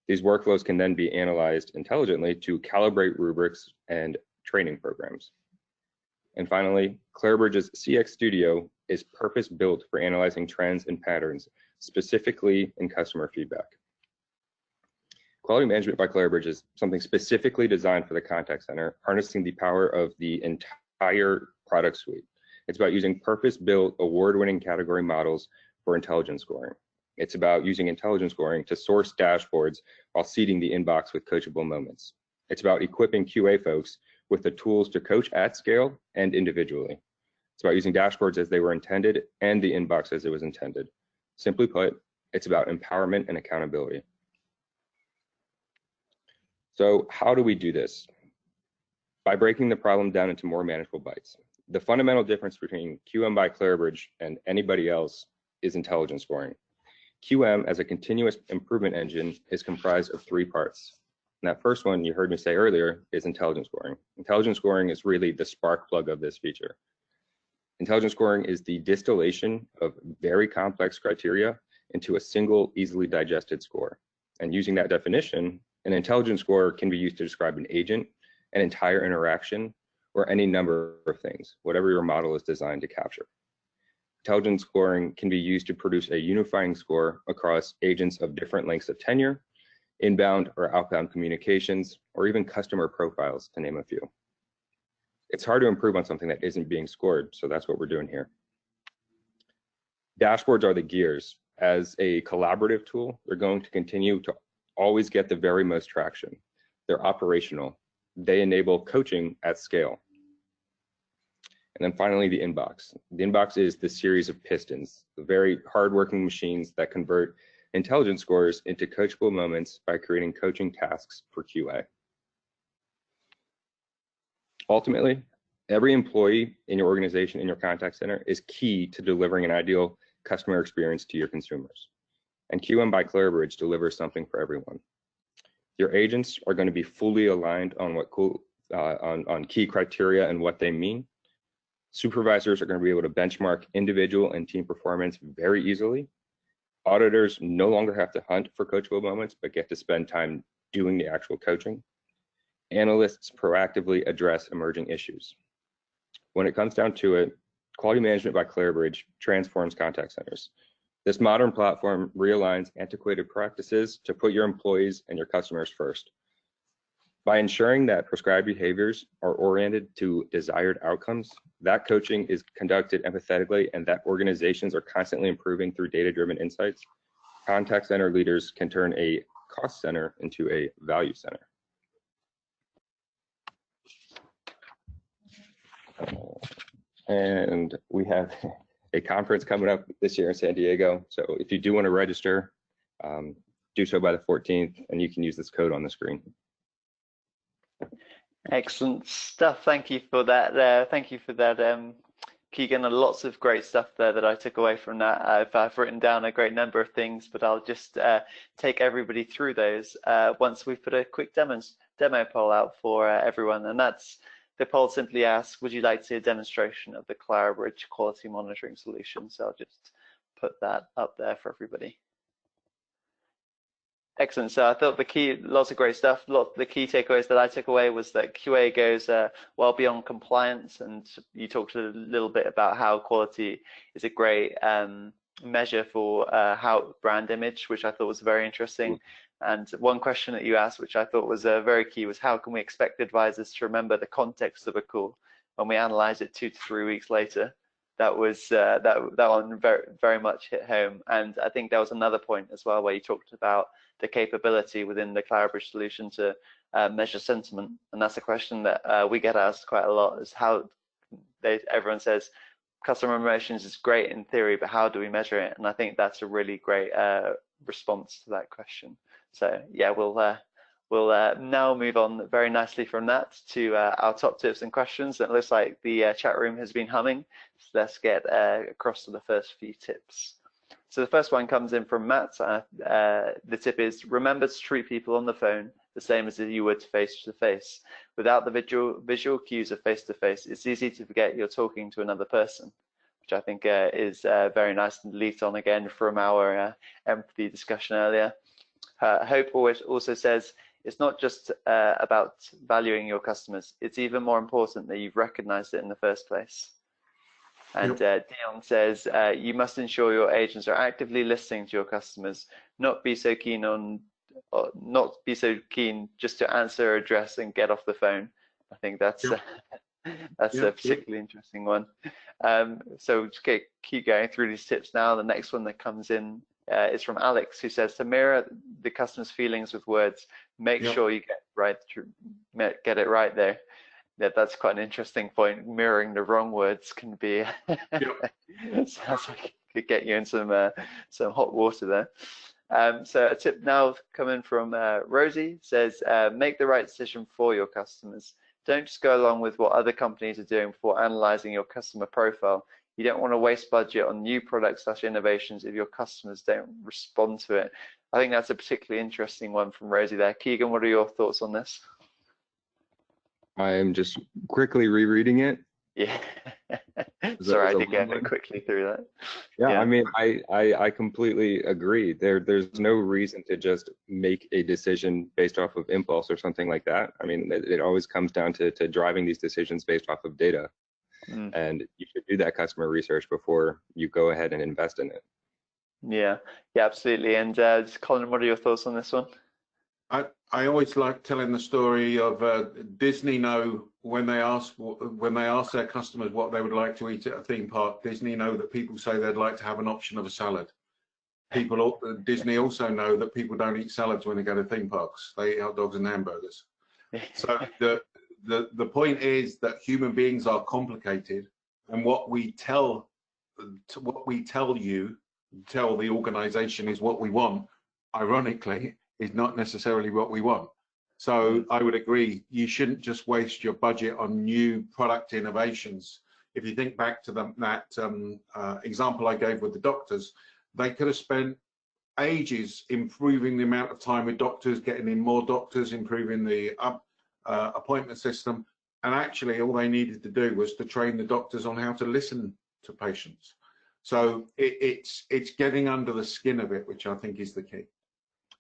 These workflows can then be analyzed intelligently to calibrate rubrics and training programs. And finally, Clara Bridge's CX Studio is purpose-built for analyzing trends and patterns, specifically in customer feedback. Quality management by Clara Bridge is something specifically designed for the contact center, harnessing the power of the entire product suite. It's about using purpose-built, award-winning category models for intelligence scoring. It's about using intelligence scoring to source dashboards while seeding the inbox with coachable moments. It's about equipping QA folks with the tools to coach at scale and individually. It's about using dashboards as they were intended and the inbox as it was intended. Simply put, it's about empowerment and accountability. So how do we do this? By breaking the problem down into more manageable bites. The fundamental difference between QM by Clara Bridge and anybody else is intelligence scoring. QM as a continuous improvement engine is comprised of 3 parts. And that first one you heard me say earlier is intelligence scoring. Intelligence scoring is really the spark plug of this feature. Intelligence scoring is the distillation of very complex criteria into a single, easily digested score. And using that definition, an intelligence score can be used to describe an agent, an entire interaction, or any number of things, whatever your model is designed to capture. Intelligence scoring can be used to produce a unifying score across agents of different lengths of tenure, inbound or outbound communications, or even customer profiles, to name a few. it's hard to improve on something that isn't being scored. So that's what we're doing here. Dashboards are the gears. As a collaborative tool, they're going to continue to always get the very most traction. They're operational. They enable coaching at scale. And then finally, the inbox. The inbox is the series of pistons, the very hardworking machines that convert intelligence scores into coachable moments by creating coaching tasks for QA. Ultimately, every employee in your organization, in your contact center, is key to delivering an ideal customer experience to your consumers. And QM by Clara Bridge delivers something for everyone. Your agents are going to be fully aligned on on key criteria and what they mean. Supervisors are going to be able to benchmark individual and team performance very easily. Auditors no longer have to hunt for coachable moments, but get to spend time doing the actual coaching. Analysts proactively address emerging issues. When it comes down to it, Quality Management by Clara Bridge transforms contact centers. This modern platform realigns antiquated practices to put your employees and your customers first. By ensuring that prescribed behaviors are oriented to desired outcomes, that coaching is conducted empathetically, and that organizations are constantly improving through data-driven insights, contact center leaders can turn a cost center into a value center. And we have a conference coming up this year in San Diego. So if you do want to register, do so by the 14th, and you can use this code on the screen. Excellent stuff. Thank you for that. Thank you for that, Keegan. And lots of great stuff there that I took away from that. I've written down a great number of things, but I'll just take everybody through those once we've put a quick demo poll out for everyone. And that's, the poll simply asks, would you like to see a demonstration of the Clara Bridge quality monitoring solution? So I'll just put that up there for everybody. Excellent. So I thought lots of great stuff. The key takeaways that I took away was that QA goes well beyond compliance, and you talked a little bit about how quality is a great measure for how brand image, which I thought was very interesting. And one question that you asked, which I thought was very key, was how can we expect advisors to remember the context of a call when we analyze it 2 to 3 weeks later? That was that one very much hit home. And I think there was another point as well where you talked about the capability within the Clara Bridge solution to measure sentiment. And that's a question that we get asked quite a lot, is how everyone says customer emotions is great in theory, but how do we measure it? And I think that's a really great response to that question. So yeah, we'll now move on very nicely from that to our top tips and questions. It looks like the chat room has been humming, so let's get across to the first few tips. So the first one comes in from Matt. The tip is, remember to treat people on the phone the same as you would face to face. Without the visual cues of face to face, it's easy to forget you're talking to another person, which I think is very nice and leads on again from our empathy discussion earlier. Hope also says, it's not just about valuing your customers. It's even more important that you've recognized it in the first place. And Dion says, you must ensure your agents are actively listening to your customers, not be so keen just to answer, address, and get off the phone. I think that's that's a particularly interesting one. So just keep going through these tips now. The next one that comes in is from Alex, who says, to mirror the customer's feelings with words, make sure you get it right there. Yeah, that's quite an interesting point. Mirroring the wrong words can be sounds like it could get you in some hot water there. So a tip now coming from Rosie says, make the right decision for your customers. Don't just go along with what other companies are doing before analyzing your customer profile. You don't want to waste budget on new products / innovations if your customers don't respond to it. I think that's a particularly interesting one from Rosie there. Keegan, what are your thoughts on this? I'm just quickly rereading it. Yeah. Sorry, I did go quickly through that. Yeah, I mean, I completely agree. There's no reason to just make a decision based off of impulse or something like that. I mean, it always comes down to driving these decisions based off of data. And you should do that customer research before you go ahead and invest in it. Yeah, absolutely. And Colin, what are your thoughts on this one? I always like telling the story of Disney. Know when they ask their customers what they would like to eat at a theme park, Disney know that people say they'd like to have an option of a salad. Disney also know that people don't eat salads when they go to theme parks. They eat hot dogs and hamburgers. So the point is that human beings are complicated, and what we tell the organization is what we want, ironically, is not necessarily what we want. So I would agree, you shouldn't just waste your budget on new product innovations. If you think back to that example I gave with the doctors, they could have spent ages improving the amount of time with doctors, getting in more doctors, improving the appointment system, and actually all they needed to do was to train the doctors on how to listen to patients. So it's getting under the skin of it, which I think is the key.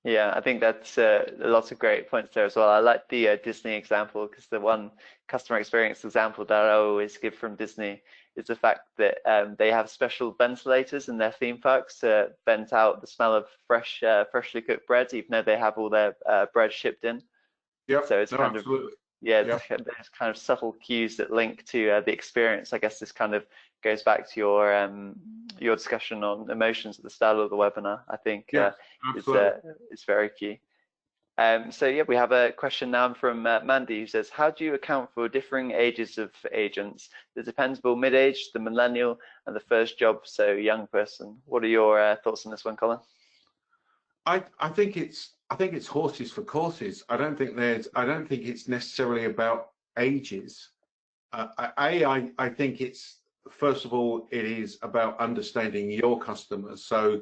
Yeah, I think that's lots of great points there as well. I like the Disney example, because the one customer experience example that I always give from Disney is the fact that they have special ventilators in their theme parks to vent out the smell of freshly cooked bread, even though they have all their bread shipped in. Yeah, so it's kind absolutely. of, yeah, there's kind of subtle cues that link to the experience. I guess this kind of goes back to your discussion on emotions at the start of the webinar. I think it's very key. So yeah, we have a question now from Mandy, who says, how do you account for differing ages of agents? The dependable mid-age, the millennial, and the first job, so young person. What are your thoughts on this one, Colin? I think it's horses for courses. I don't think it's necessarily about ages. I think it's, first of all, it is about understanding your customers. So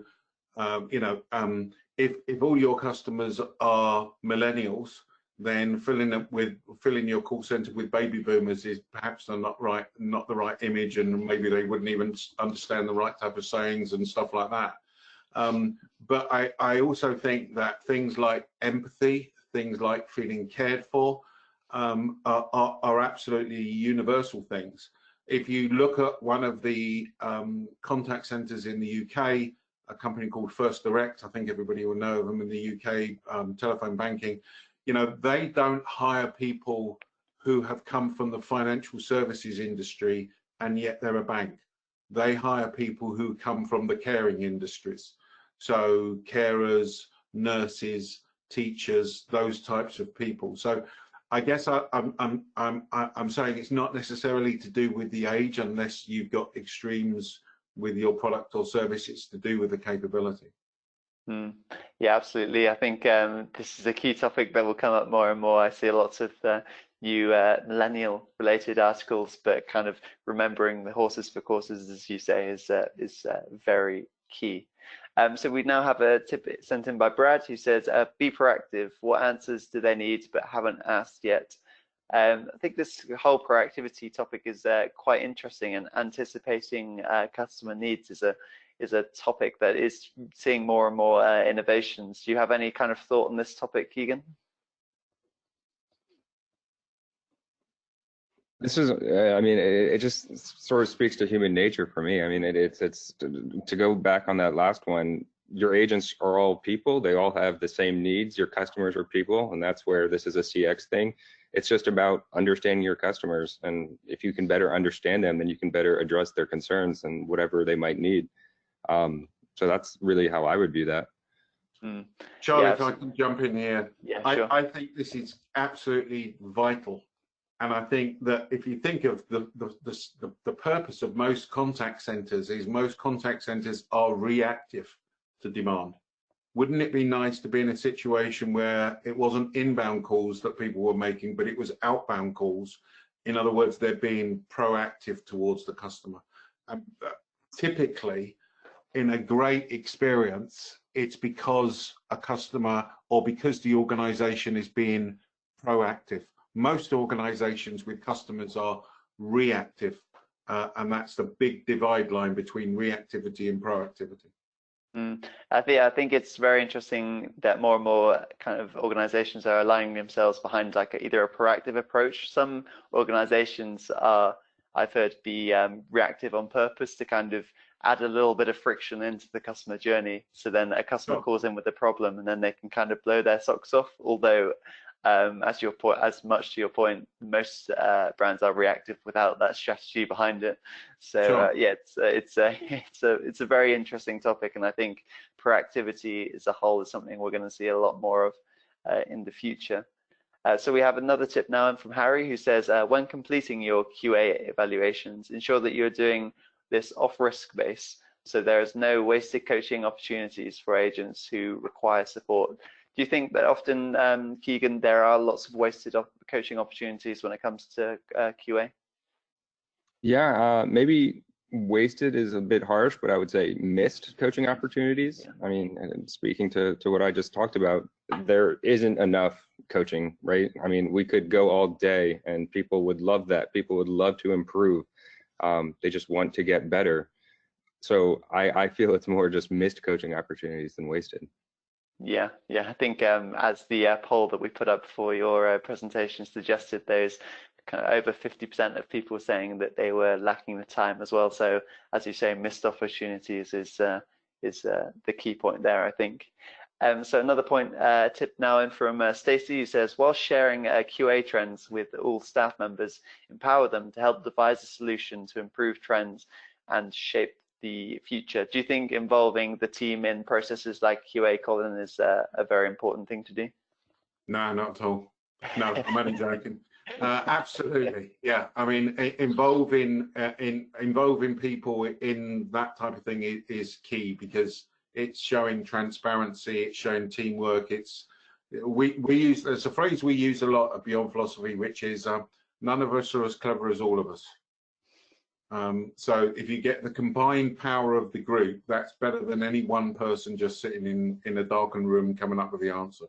if all your customers are millennials, then filling your call center with baby boomers is perhaps not the right image, and maybe they wouldn't even understand the right type of sayings and stuff like that. But I also think that things like empathy, things like feeling cared for, are absolutely universal things. If you look at one of the contact centers in the UK, a company called First Direct, I think everybody will know of them in the UK, telephone banking, they don't hire people who have come from the financial services industry and yet they're a bank. They hire people who come from the caring industries. So carers, nurses, teachers, those types of people. So I guess I'm saying it's not necessarily to do with the age, unless you've got extremes with your product or service. It's to do with the capability. Yeah, absolutely. I think this is a key topic that will come up more and more. I see lots of new millennial related articles, but kind of remembering the horses for courses, as you say, is very key. So we now have a tip sent in by Brad, who says, be proactive. What answers do they need but haven't asked yet? I think this whole proactivity topic is quite interesting, and anticipating customer needs is a topic that is seeing more and more innovations. Do you have any kind of thought on this topic, Keegan? This is, I mean, it just sort of speaks to human nature for me. I mean, it's to go back on that last one, your agents are all people. They all have the same needs. Your customers are people, and that's where this is a CX thing. It's just about understanding your customers, and if you can better understand them, then you can better address their concerns and whatever they might need. So that's really how I would view that. Charlie, if I can jump in here, yeah, sure. I think this is absolutely vital. And I think that if you think of the purpose of most contact centers, is most contact centers are reactive to demand. Wouldn't it be nice to be in a situation where it wasn't inbound calls that people were making, but it was outbound calls? In other words, they're being proactive towards the customer. And typically, in a great experience, it's because a customer or because the organization is being proactive. Most organizations with customers are reactive, and that's the big divide line between reactivity and proactivity. I think it's very interesting that more and more kind of organizations are aligning themselves behind like either a proactive approach. Some organizations are, I've heard, be reactive on purpose to kind of add a little bit of friction into the customer journey. So then a customer Sure. calls in with a problem, and then they can kind of blow their socks off. Although, as much to your point, most brands are reactive without that strategy behind it. So Sure. yeah, it's a very interesting topic, and I think proactivity as a whole is something we're going to see a lot more of in the future. So we have another tip now from Harry, who says, when completing your QA evaluations, ensure that you're doing this off risk base, so there is no wasted coaching opportunities for agents who require support. Do you think that often, Keegan, there are lots of wasted coaching opportunities when it comes to QA? Yeah, maybe wasted is a bit harsh, but I would say missed coaching opportunities. Yeah. I mean, and speaking to what I just talked about, there isn't enough coaching, right? I mean, we could go all day and people would love that. People would love to improve. They just want to get better. So I feel it's more just missed coaching opportunities than wasted. Yeah, I think as the poll that we put up for your presentation suggested, there's kind of over 50% of people saying that they were lacking the time as well. So as you say, missed opportunities is the key point there, I think. So another point, tip now in from Stacey, who says, while sharing QA trends with all staff members, empower them to help devise a solution to improve trends and shape the future. Do you think involving the team in processes like QA, Colin, is a very important thing to do? No, not at all. No, I'm only joking. Absolutely, yeah. I mean, involving people in that type of thing is key, because it's showing transparency, it's showing teamwork. We use, there's a phrase we use a lot at Beyond Philosophy, which is none of us are as clever as all of us. So if you get the combined power of the group, that's better than any one person just sitting in a darkened room coming up with the answer.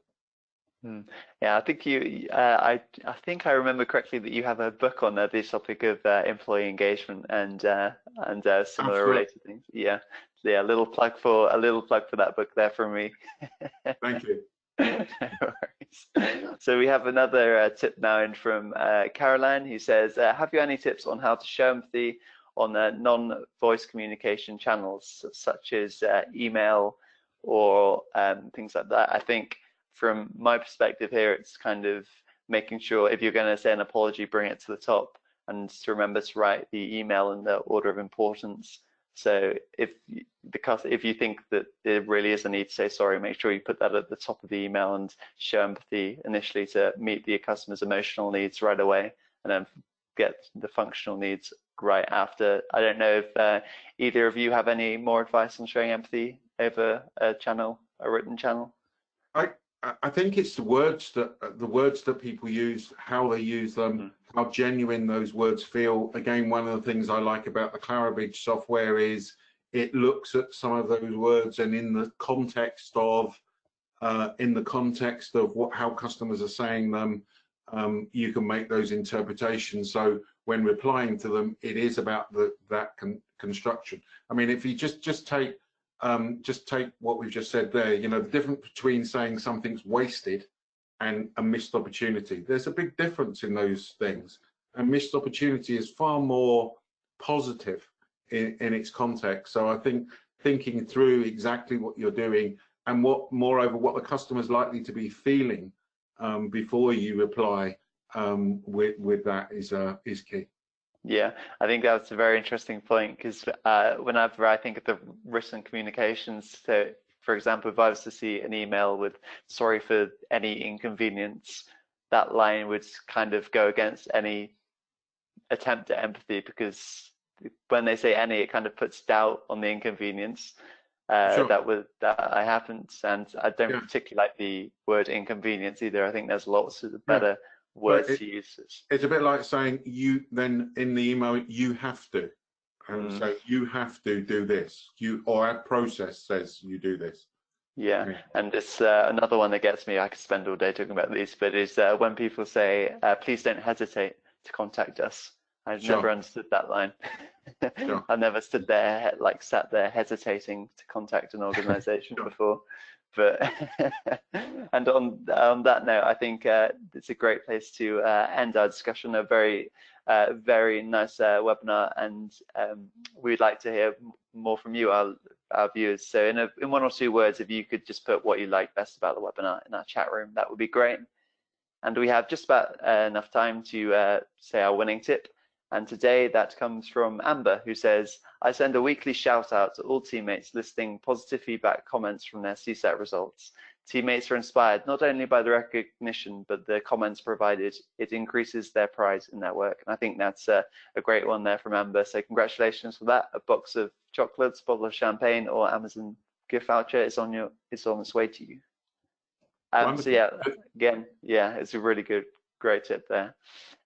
Yeah, I think I think I remember correctly that you have a book on the topic of employee engagement and similar related things. Yeah, a little plug for that book there from me. Thank you. No worries. So we have another tip now in from Caroline, who says, have you any tips on how to show empathy on non-voice communication channels, such as email or things like that? I think from my perspective here, it's kind of making sure if you're going to say an apology, bring it to the top, and to remember to write the email in the order of importance. So if you think that there really is a need to say sorry, make sure you put that at the top of the email and show empathy initially to meet the customer's emotional needs right away, and then get the functional needs right after. I don't know if either of you have any more advice on showing empathy over a written channel. I think it's the words that people use, how they use them, how genuine those words feel. Again, one of the things I like about the Clara Bridge software is it looks at some of those words, and in the context of how customers are saying them, you can make those interpretations. So when replying to them, it is about that construction. I mean, if you just take what we've just said there, you know, the difference between saying something's wasted and a missed opportunity. There's a big difference in those things. A missed opportunity is far more positive in its context. So I think thinking through exactly what you're doing and moreover, what the customer's likely to be feeling before you reply with that is key. Yeah, I think that's a very interesting point, because whenever I think of the written communications, so for example, if I was to see an email with sorry for any inconvenience, that line would kind of go against any attempt at empathy, because when they say any, it kind of puts doubt on the inconvenience Sure. that I happened, and I don't particularly like the word inconvenience either. I think there's lots of better words to use. It's a bit like saying you, then in the email, you have to. And so you have to do this. Or our process says you do this. Yeah, and it's another one that gets me. I could spend all day talking about these, but is when people say, please don't hesitate to contact us. I've never understood that line. I've never sat there hesitating to contact an organization before. But and on that note, I think it's a great place to end our discussion. A very very nice webinar, and we'd like to hear more from you, our viewers. So in one or two words, if you could just put what you like best about the webinar in our chat room, that would be great. And we have just about enough time to say our winning tip. And today that comes from Amber, who says, I send a weekly shout out to all teammates listing positive feedback comments from their CSAT results. Teammates are inspired not only by the recognition, but the comments provided. It increases their pride in their work. And I think that's a great one there from Amber. So congratulations for that. A box of chocolates, bottle of champagne, or Amazon gift voucher is on its way to you. So yeah, again, yeah, it's a really great tip there.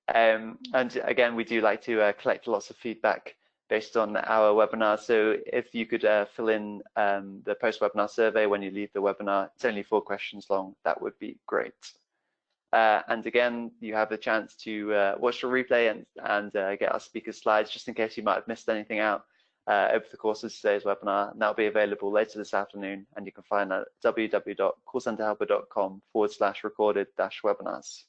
And again, we do like to collect lots of feedback based on our webinar. So if you could fill in the post-webinar survey when you leave the webinar, it's only 4 questions long, that would be great. And again, you have the chance to watch the replay and get our speaker slides, just in case you might have missed anything out over the course of today's webinar. And that'll be available later this afternoon, and you can find that at www.callcenterhelper.com/recorded-webinars.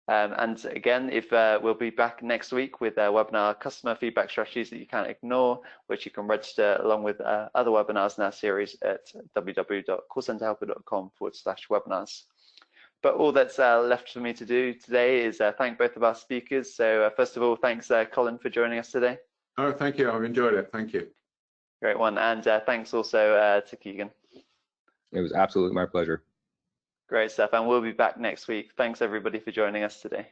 And again, if we'll be back next week with a webinar, customer feedback strategies that you can't ignore, which you can register along with other webinars in our series at www.callcenterhelper.com/webinars. But all that's left for me to do today is thank both of our speakers. So first of all, thanks Colin for joining us today. Oh, thank you. I've enjoyed it. Thank you. Great one. And thanks also to Keegan. It was absolutely my pleasure. Great stuff. And we'll be back next week. Thanks everybody for joining us today.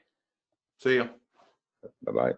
See you. Bye-bye.